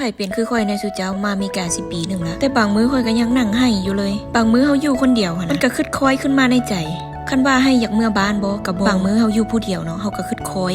ไผเป็นคือข่อยในสุเจ้ามามีกา10 ปีหนึ่งแล้วแต่บางมื้อข่อยก็ยังนั่งให้อยู่เลยบางมื้อเฮาอยู่คนเดียวหั่นมันก็คิดคอยขึ้นมาในใจคันว่าให้อยากเมื่อบ้านบ่ก็บ่บางมื้อเฮาอยู่ผู้เดียวเนาะเฮาก็คิดคอย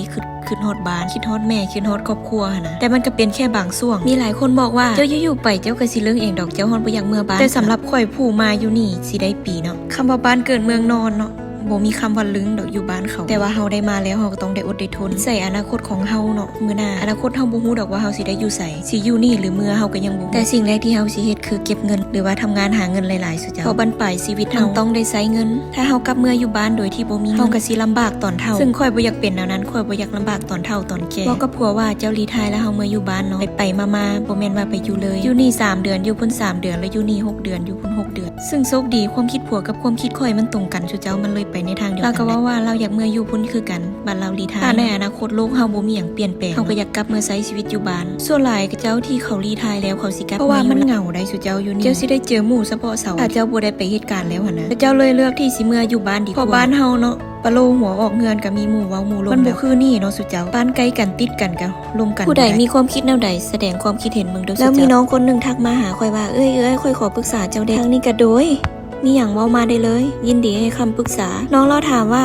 คิดฮอดบ้านคิดฮอดแม่คิดฮอดครอบครัวหั่นนะแต่มันก็เป็นแค่บางช่วงมีหลายคนบอกว่าเจ้าอยู่ๆไปเจ้าก็สิเลิกเองดอกเจ้าฮอดบ่อยากเมื่อบ้านแต่สำหรับข่อยผู้มาอยู่นี่สิได้ปีเนาะคำว่าบ้านเกิดเมืองนอนเนาะบ่มีคำว่าลึงดอกอยู่บ้านเขาแต่ว่าเฮาได้มาแล้วเฮาก็ต้องได้อดได้ทนใส่อนาคตของเฮาเนาะมื้อหน้าอนาคตเฮาบ่ฮู้ดอกว่าเฮาสิได้อยู่ไสสิอยู่นี่หรือเมื่อเฮาก็ยังบ่รู้แต่สิ่งแรกที่เฮาสิเฮ็ดคือเก็บเงินหรือว่าทำงานหาเงินหลายๆสุดจ้ะเพราะบั้นปลายชีวิตเฮาต้องได้ใช้เงินถ้าเฮากลับเมื่ออยู่บ้านโดยที่บ่มีเฮาก็สิลำบากตอนเฒ่าซึ่งข่อยบ่อยากเป็นแนวนั้นข่อยบ่อยากลำบากตอนเฒ่าตอนแก่บอกกับผัวว่าเจ้ารีไทร์แล้วเฮาเมื่ออยู่บ้านเนาะไปมาบ่แม่นว่าไปอยู่เลยอยู่นี่3 เดือนอยู่พุ่น3 เดือนแล้วอยู่นี่6 เดือนอยู่พุ่น6 เดือนซึ่งโชคดีความคิดผัวกับความคิดข่อยมันตรงกันสุดเจ้ามันเลยไปในทางเดียวกันว่าเราอยากเมื่ออยู่พุ่นคือกันบ้านเรารีไทร์ถ้าในอนาคตโลกเฮาบ่มีหยังเปลี่ยนแปลงเฮาก็อยากกลับมาใช้ชีวิตอยู่บ้านส่วนหลายก็เจ้าที่เขารีไทร์แล้วเขาสิกลับเพราะว่ามันเหงาได้สุเจ้าอยู่นี่เจ้าสิได้เจอหมู่เฉพาะเสาร์ถ้าเจ้าบ่ได้ไปเหตุการณ์แล้วหั่นนะเจ้าเลยเลือกที่สิเมื่ออยู่บ้านดีกว่าเพราะบ้านเฮาเนาะปะโลหัวออกเงินก็มีหมู่เว้าหมู่ลมมันบ่คือนี่เนาะสุเจ้าบ้านใกล้กันติดกันก็ลมกันผู้ใดมีความคิดแนวใดแสดงความคิดเห็นมึงเด้อแล้วมีน้องคนนึงทักมาหาข่อยว่าเอ้ยข่อยขอปรึกษาเจ้าเด้ทางนี้ก็โดยมีอย่างเว้ามาได้เลยยินดีให้คำปรึกษาน้องเราถามว่า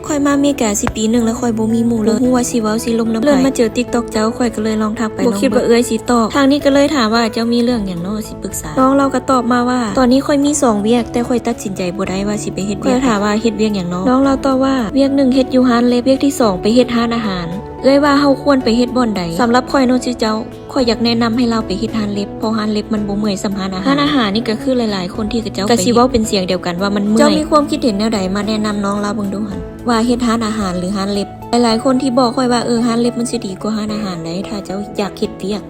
ข่อยมาเมกา10 ปีหนึ่งแล้วข่อยบ่มีหมู่เลยฮู้ว่าสิเว้าสิลมน้ำไผเลื่อนมาเจอ TikTok เจ้าข่อยก็เลยลองทักไปบ่คิดว่าสิตอบทางนี้ก็เลยถามว่าเจ้ามีเรื่องหยังเนาะสิปรึกษาน้องเราก็ตอบมาว่าตอนนี้ข่อยมี2 เวียกแต่ข่อยตัดสินใจบ่ได้ว่าสิไปเฮ็ดเวียกถามว่าเฮ็ดเวียกหยังเนาะน้องเราตอบว่าเวียก1เฮ็ดอยู่ร้านเล็บเวียกที่2ไปเฮ็ดร้านอาหารว่าเฮาควรไปเฮ็ดบ่อนใดสำหรับข่อยเนาะสิเจ้าข่อยอยากแนะนำให้เราไปเฮ็ดร้านเล็บเพราะร้านเล็บมันบ่เมื่อยสำหรับร้านอาหารนี่ก็คือหลายๆคนที่เขาเจ้าก็สิเว้าเป็นเสียงเดียวกันว่ามันเมื่อยเจ้ามีความคิดเห็นแนวใดมาแนะนำน้องเราเบิ่งดูหั่นว่าเฮ็ดร้านอาหารหรือร้านเล็บหลายๆคนที่บอกข่อยว่าร้านเล็บมันสิดีกว่าร้านอาหารได้ถ้าเจ้าอยากเฮ็ดเวียก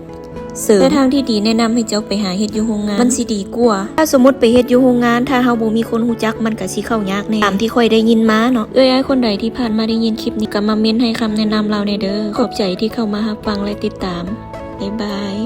แต่ทางที่ดีแนะนำให้เจ้าไปหาเฮ็ดอยู่โรงงานมันสิดีกว่าถ้าสมมุติไปเฮ็ดอยู่โรงงานถ้าเฮาบ่มีคนรู้จักมันก็สิเข้ายากแน่ตามที่ค่อยได้ยินมาเนาะอ้ายคนใดที่ผ่านมาได้ยินคลิปนี้ก็มาเม้นให้คำแนะนำเราแน่เด้อขอบใจที่เข้ามารับฟังและติดตามบ๊ายบาย